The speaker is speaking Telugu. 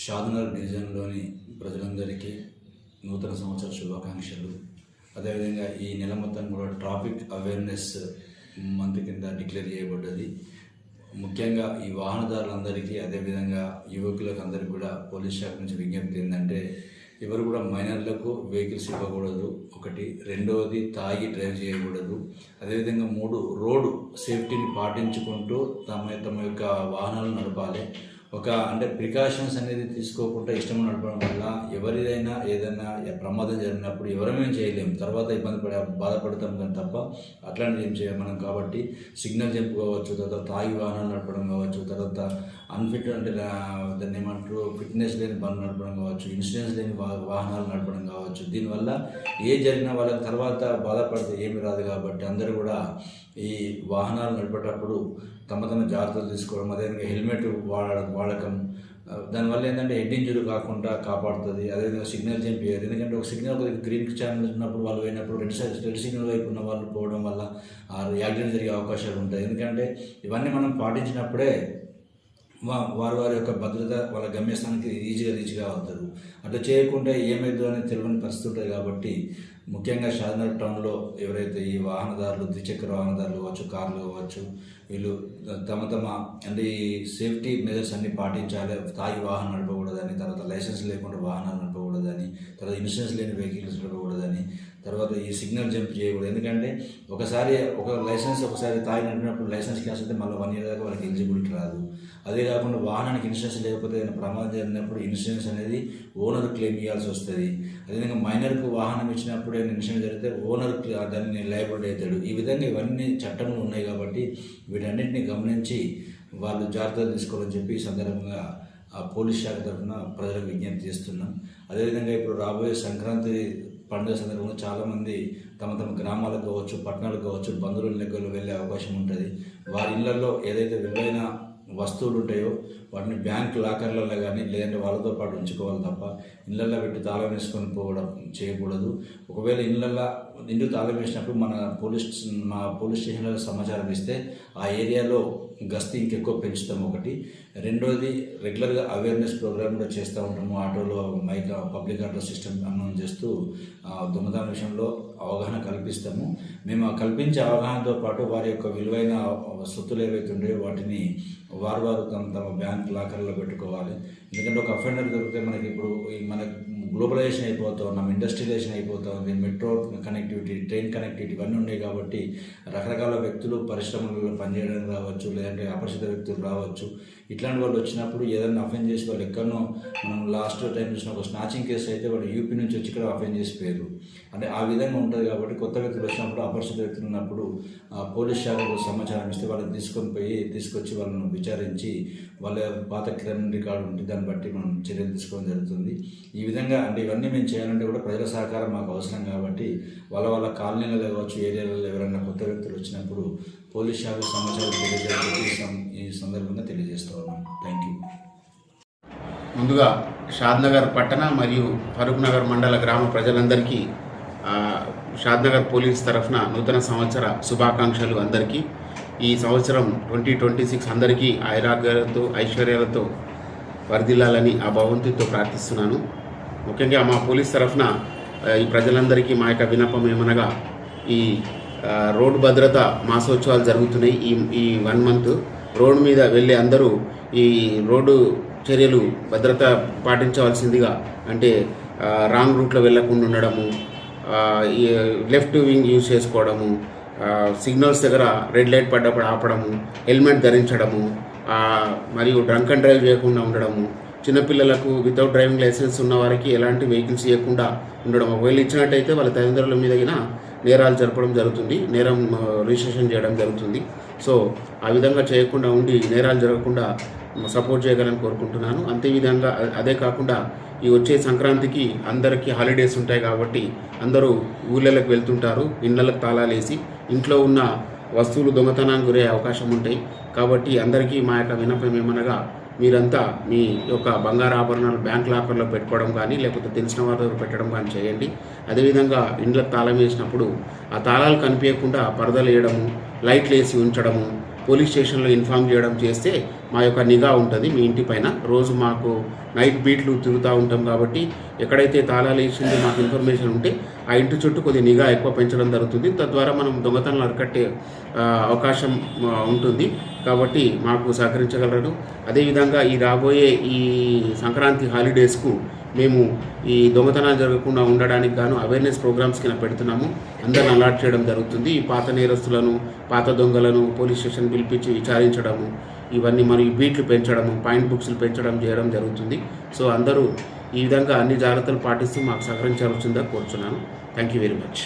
షాద్నగర్ డివిజన్లోని ప్రజలందరికీ నూతన సంవత్సర శుభాకాంక్షలు. అదేవిధంగా ఈ నెల మొత్తం కూడా ట్రాఫిక్ అవేర్నెస్ మంత్ కింద డిక్లేర్ చేయబడ్డది. ముఖ్యంగా ఈ వాహనదారులందరికీ అదేవిధంగా యువకులకు అందరికీ కూడా పోలీస్ శాఖ నుంచి విజ్ఞప్తి ఏంటంటే, ఎవరు కూడా మైనర్లకు వెహికల్స్ ఇవ్వకూడదు ఒకటి. రెండవది తాగి డ్రైవ్ చేయకూడదు. అదేవిధంగా 3 రోడ్డు సేఫ్టీని పాటించుకుంటూ తమ యొక్క వాహనాలు నడపాలి. అంటే ప్రికాషన్స్ అనేది తీసుకోకుండా ఇష్టం నడపడం వల్ల ఎవరిదైనా ఏదైనా ప్రమాదం జరిగినప్పుడు ఎవరేమేం చేయలేము, తర్వాత బాధపడతాం కానీ తప్ప అట్లాంటివి ఏం చేయాలి మనం. కాబట్టి సిగ్నల్ జంప్ కావచ్చు, తర్వాత తాగి వాహనాలు నడపడం కావచ్చు, తర్వాత అన్ఫిట్ అంటే దాన్ని ఏమంటారు ఫిట్నెస్ లేని బండ్లు నడపడం కావచ్చు, ఇన్సూరెన్స్ లేని వాహనాలు నడపడం కావచ్చు. దీనివల్ల ఏ జరిగినా వాళ్ళకి తర్వాత బాధపడితే ఏమి రాదు. కాబట్టి అందరూ కూడా ఈ వాహనాలు నడిపేటప్పుడు తమ జాగ్రత్తలు తీసుకోవడం, అదేవిధంగా హెల్మెట్ వాడకం, దానివల్ల ఏంటంటే హెడ్ ఇంజరీ కాకుండా కాపాడుతుంది. అదేవిధంగా సిగ్నల్ జంప్ చేయదు. ఎందుకంటే ఒక సిగ్నల్ గ్రీన్ ఛానల్ ఉన్నప్పుడు వాళ్ళు పోయినప్పుడు రెడ్ సిగ్నల్ వైపు ఉన్న వాళ్ళు పోవడం వల్ల యాక్సిడెంట్ జరిగే అవకాశాలు ఉంటాయి. ఎందుకంటే ఇవన్నీ మనం పాటించినప్పుడే వారి యొక్క భద్రత వాళ్ళ గమ్యస్థానానికి ఈజీగా రీచ్ కావద్దు. అట్లా చేయకుండా ఏమైందో అనేది తెలియని పరిస్థితి ఉంటుంది. కాబట్టి ముఖ్యంగా షాద్నగర్ టౌన్లో ఎవరైతే ఈ వాహనదారులు, ద్విచక్ర వాహనదారులు కావచ్చు, కార్లు కావచ్చు, వీళ్ళు తమ అంటే ఈ సేఫ్టీ మెజర్స్ అన్ని పాటించాలి. తాగి వాహనం నడపకూడదని, తర్వాత లైసెన్స్ లేకుండా వాహనాలు నడపకూడదని, తర్వాత ఇన్సూరెన్స్ లేని వెహికల్స్ నడపకూడదని, తర్వాత ఈ సిగ్నల్ జంప్ చేయకూడదు. ఎందుకంటే ఒకసారి ఒకసారి తాగి నడిపినప్పుడు లైసెన్స్ క్యాన్సిల్ అయితే మళ్ళీ 1 year దాకా వాళ్ళకి ఎలిజిబిలిటీ రాదు. అదే కాకుండా వాహనానికి ఇన్సూరెన్స్ లేకపోతే ఏదైనా ప్రమాదం జరిగినప్పుడు ఇన్సూరెన్స్ అనేది ఓనర్ క్లెయిమ్ ఇవ్వాల్సి వస్తుంది. అదేవిధంగా మైనర్కు వాహనం ఇచ్చినప్పుడు ఏమైనా ఇన్సూరెన్స్ జరిగితే ఓనర్ దాన్ని లయబుల్ అవుతాడు. ఈ విధంగా ఇవన్నీ చట్టంలో ఉన్నాయి. కాబట్టి వీటన్నిటిని గమనించి వాళ్ళు జాగ్రత్తలు తీసుకోవాలని చెప్పి ఈ సందర్భంగా పోలీస్ శాఖ తరఫున ప్రజలకు విజ్ఞప్తి చేస్తున్నాం. అదేవిధంగా ఇప్పుడు రాబోయే సంక్రాంతి పండుగ సందర్భంలో చాలామంది తమ గ్రామాలకు కావచ్చు, పట్టణాలకు కావచ్చు, బంధువుల దగ్గర వెళ్ళే అవకాశం ఉంటుంది. వారి ఇళ్లలో ఏదైతే విలువైన వస్తువులు ఉంటాయో వాటిని బ్యాంక్ లాకర్లలో కానీ లేదంటే వాళ్ళతో పాటు ఉంచుకోవాలి తప్ప ఇళ్ళల్లో పెట్టి తాళం వేసుకొని పోవడం చేయకూడదు. ఒకవేళ ఇంటి తాళం వేసినప్పుడు మా పోలీస్ స్టేషన్లో సమాచారం ఇస్తే ఆ ఏరియాలో గస్తీ ఇంకెక్కువ పెంచుతాం ఒకటి. రెండోది రెగ్యులర్గా అవేర్నెస్ ప్రోగ్రామ్ కూడా చేస్తూ ఉంటాము. ఆటోలో పబ్లిక్ ఆటో సిస్టమ్ అనౌన్స్ చేస్తూ దొంగతనం విషయంలో అవగాహన కల్పిస్తాము. మేము కల్పించే అవగాహనతో పాటు వారి యొక్క విలువైన సొత్తులు ఏవైతే ఉన్నాయో వాటిని వారు తమ బ్యాంక్ లాకర్లో పెట్టుకోవాలి. ఎందుకంటే ఒక అఫెండర్ దొరికితే మనకి ఇప్పుడు మన గ్లోబలైజేషన్ అయిపోతూ ఉన్నాం, ఇండస్ట్రియలైజేషన్ అయిపోతూ ఉంది, మెట్రో కనెక్టివిటీ, ట్రైన్ కనెక్టివిటీ ఇవన్నీ ఉన్నాయి. కాబట్టి రకరకాల వ్యక్తులు పరిశ్రమలలో పనిచేయడం రావచ్చు, లేదంటే అపరిచిత వ్యక్తులు రావచ్చు. ఇట్లాంటి వాళ్ళు వచ్చినప్పుడు ఏదైనా అఫెండ్ చేసి వాళ్ళు ఎక్కడనో మనం లాస్ట్ టైం చూసిన ఒక స్నాచింగ్ కేసు అయితే వాళ్ళు యూపీ నుంచి వచ్చి ఇక్కడ అఫెండ్ చేసిపోయారు. అంటే ఆ విధంగా ఉంటుంది. కాబట్టి కొత్త వ్యక్తులు వచ్చినప్పుడు, అపరిచిత వ్యక్తులు ఉన్నప్పుడు పోలీస్ శాఖకు సమాచారం ఇస్తే వాళ్ళని తీసుకొచ్చి వాళ్ళను విచారించి వాళ్ళ పాత క్రిమినల్ రికార్డు ఉంటే దాన్ని బట్టి మనం చర్యలు తీసుకోవడం జరుగుతుంది. ఈ విధంగా అంటే ఇవన్నీ మేము చేయాలంటే కూడా ప్రజల సహకారం మాకు అవసరం. కాబట్టి వాళ్ళ కాలనీలలో కావచ్చు, ఏరియాలలో ఎవరైనా కొత్త వ్యక్తులు వచ్చినప్పుడు పోలీస్ శాఖకు సమాచారం తెలియజేయాలని ఈ సందర్భంగా తెలియజేస్తూ ఉన్నాం. Thank you. ముందుగా షాద్నగర్ పట్టణ మరియు ఫరూక్ నగర్ మండల గ్రామ ప్రజలందరికీ షాద్నగర్ పోలీస్ తరఫున నూతన సంవత్సర శుభాకాంక్షలు. అందరికీ ఈ సంవత్సరం 2026 అందరికీ ఆయురాగ్యాలతో ఐశ్వర్యాలతో వర్ధిల్లాలని ఆ భగవంతుడితో ప్రార్థిస్తున్నాను. ముఖ్యంగా మా పోలీస్ తరఫున ఈ ప్రజలందరికీ మా యొక్క విన్నపం ఏమనగా, ఈ రోడ్డు భద్రత మాసోత్సవాలు జరుగుతున్నాయి. ఈ 1 month రోడ్డు మీద వెళ్ళే అందరూ ఈ రోడ్డు చర్యలు భద్రత పాటించవలసిందిగా, అంటే రాంగ్ రూట్లో వెళ్లకుండా ఉండడము, లెఫ్ట్ వింగ్ యూజ్ చేసుకోవడము, సిగ్నల్స్ దగ్గర రెడ్ లైట్ పడ్డప్పుడు ఆపడము, హెల్మెట్ ధరించడము, మరియు డ్రంక్ అండ్ డ్రైవ్ చేయకుండా ఉండడము, చిన్నపిల్లలకు వితౌట్ డ్రైవింగ్ లైసెన్స్ ఉన్న వారికి ఎలాంటి వెహికల్స్ ఇవ్వకుండా ఉండడం. ఒకవేళ ఇచ్చినట్టయితే వాళ్ళ తల్లిదండ్రుల మీద నేరాలు జరపడం జరుగుతుంది, నేరం రిజిస్ట్రేషన్ చేయడం జరుగుతుంది. సో ఆ విధంగా చేయకుండా ఉండి నేరాలు జరగకుండా సపోర్ట్ చేయగలని కోరుకుంటున్నాను. అంతేవిధంగా అదే కాకుండా ఈ వచ్చే సంక్రాంతికి అందరికీ హాలిడేస్ ఉంటాయి. కాబట్టి అందరూ ఊళ్ళకి వెళ్తుంటారు. ఇళ్ళకు తాళాలు వేసి ఇంట్లో ఉన్న వస్తువులు దొంగతనానికి గురే అవకాశం ఉంటాయి. కాబట్టి అందరికీ మా యొక్క విన్నపం ఏమనగా, మీరంతా మీ యొక్క బంగారు ఆభరణాలు బ్యాంక్ లాకర్లో పెట్టుకోవడం కానీ లేకపోతే తెలిసిన వారి దగ్గర పెట్టడం కానీ చేయండి. అదేవిధంగా ఇండ్లకు తాళం వేసినప్పుడు ఆ తాళాలు కనిపించకుండా పరదలు వేయడము, లైట్లు వేసి ఉంచడము, పోలీస్ స్టేషన్లో ఇన్ఫామ్ చేయడం చేస్తే మా యొక్క నిఘా ఉంటుంది మీ ఇంటి పైన. రోజు మాకు నైట్ బీట్లు తిరుగుతూ ఉంటాం కాబట్టి ఎక్కడైతే తాళాలు వేసింది మాకు ఇన్ఫర్మేషన్ ఉంటే ఆ ఇంటి చుట్టూ కొద్ది నిఘా ఎక్కువ పెంచడం జరుగుతుంది. తద్వారా మనం దొంగతనాలు అరికట్టే అవకాశం ఉంటుంది కాబట్టి మాకు సహకరించగలరు. అదేవిధంగా ఈ రాబోయే ఈ సంక్రాంతి హాలిడేస్కు మేము ఈ దొంగతనాలు జరగకుండా ఉండడానికి గాను అవేర్నెస్ ప్రోగ్రామ్స్ కింద పెడుతున్నాము. అందరిని అలాట్ చేయడం జరుగుతుంది. ఈ పాత నేరస్తులను, పాత దొంగలను పోలీస్ స్టేషన్ పిలిపించి విచారించడము, ఇవన్నీ మరియు బీట్లు పెంచడము, పాయింట్ బుక్స్లు పెంచడం చేయడం జరుగుతుంది. సో అందరూ ఈ విధంగా అన్ని జాగ్రత్తలు పాటిస్తూ మాకు సహకరించాల్సిందిగా కోరుచున్నాను. Thank you very much.